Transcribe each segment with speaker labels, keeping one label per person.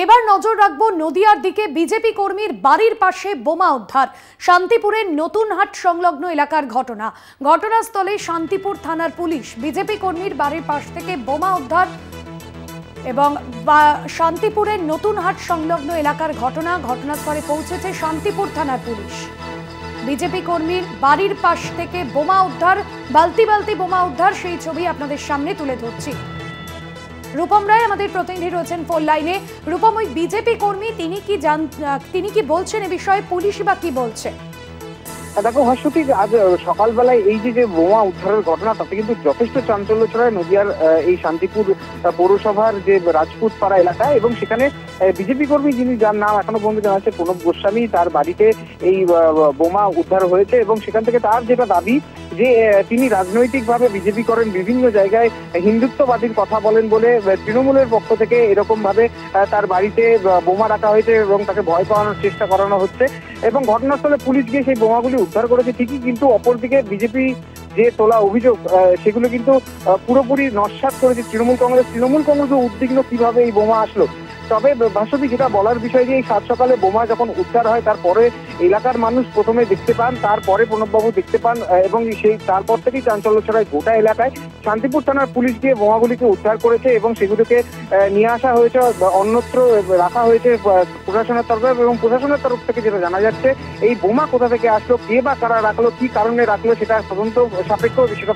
Speaker 1: এবার নজর রাখবো নদিয়ার দিকে। বিজেপি কর্মীর বাড়ির পাশে বোমা উদ্ধার। শান্তিপুরের নতুনহাট সংলগ্ন এলাকার ঘটনা। ঘটনাস্থলে শান্তিপুর থানার পুলিশ। বিজেপি কর্মীর বাড়ির পাশ থেকে বোমা উদ্ধার এবং শান্তিপুরের নতুনহাট সংলগ্ন এলাকার ঘটনা। ঘটনাস্থলে পৌঁছেছে শান্তিপুর থানার পুলিশ। বিজেপি কর্মীর বাড়ির পাশ থেকে বোমা উদ্ধার, বালতি বালতি বোমা উদ্ধার, সেই ছবি আপনাদের সামনে তুলে ধরছি। রূপম রায় আমাদের প্রতিনিধি রয়েছেন ফোন লাইনে। রূপম, ওই বিজেপি কর্মী তিনি কি বলছেন এ বিষয়ে, পুলিশ বা কি বলছে?
Speaker 2: দেখো ভাস্বতী, আজ সকালবেলায় এই যে বোমা উদ্ধারের ঘটনা, তাতে কিন্তু যথেষ্ট চাঞ্চল্য ছড়ায় নদিয়ার এই শান্তিপুর পৌরসভার যে রাজপুত পাড়া এলাকায়। এবং সেখানে বিজেপি কর্মী যার নাম এখনো পর্যন্ত জানা যাচ্ছে প্রণব গোস্বামী, তার বাড়িতে এই বোমা উদ্ধার হয়েছে। এবং সেখান থেকে তার যেটা দাবি যে তিনি রাজনৈতিকভাবে বিজেপি করেন, বিভিন্ন জায়গায় হিন্দুত্ববাদীর কথা বলেন বলে তৃণমূলের পক্ষ থেকে এরকম ভাবে তার বাড়িতে বোমা রাখা হয়েছে এবং তাকে ভয় পাওয়ানোর চেষ্টা করানো হচ্ছে। এবং ঘটনাস্থলে পুলিশ গিয়ে সেই বোমাগুলি উদ্ধার করেছে ঠিকই, কিন্তু অপরদিকে বিজেপি যে তোলা অভিযোগ সেগুলো কিন্তু পুরোপুরি নস্যাৎ করেছে তৃণমূল কংগ্রেস উদ্বিগ্ন কিভাবে এই বোমা আসলো। তবে ভাস্বতী, যেটা বলার বিষয় যে এই সাত সকালে বোমা যখন উদ্ধার হয় তারপরে এলাকার মানুষ প্রথমে দেখতে পান, তারপরে প্রণববাবু দেখতে পান এবং তারপর থেকেই চাঞ্চল্য ছড়ায় গোটা এলাকায়। শান্তিপুর থানার পুলিশ গিয়ে বোমাগুলিকে উদ্ধার করেছে এবং সেগুলোকে নিয়ে আসা হয়েছে, অন্যত্র রাখা হয়েছে প্রশাসনের তরফে। এবং প্রশাসনের তরফ থেকে যেটা জানা যাচ্ছে, এই বোমা কোথা থেকে আসলো, কে বা কারা রাখলো, কি কারণে রাখলো, সেটা তদন্ত সাপেক্ষ, সেটা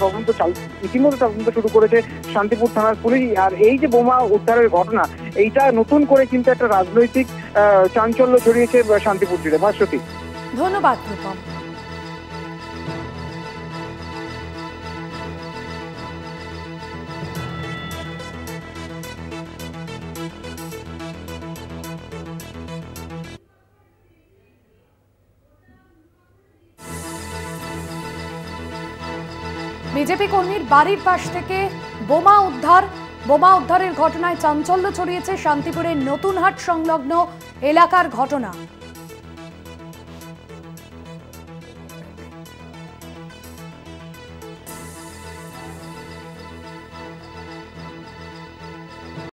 Speaker 2: ইতিমধ্যে তদন্ত শুরু করেছে শান্তিপুর থানার পুলিশ। আর এই যে বোমা উদ্ধারের ঘটনা, এইটা নতুন করে কিন্তু একটা রাজনৈতিক চাঞ্চল্য ছড়িয়েছে শান্তিপুর জুড়ে। ভাস্বতী,
Speaker 1: ধন্যবাদ রূপম। বিজেপি কর্মীর বাড়ির পাশ থেকে বোমা উদ্ধারের ঘটনায় চাঞ্চল্য ছড়িয়েছে শান্তিপুরের নতুনহাট সংলগ্ন এলাকার ঘটনা।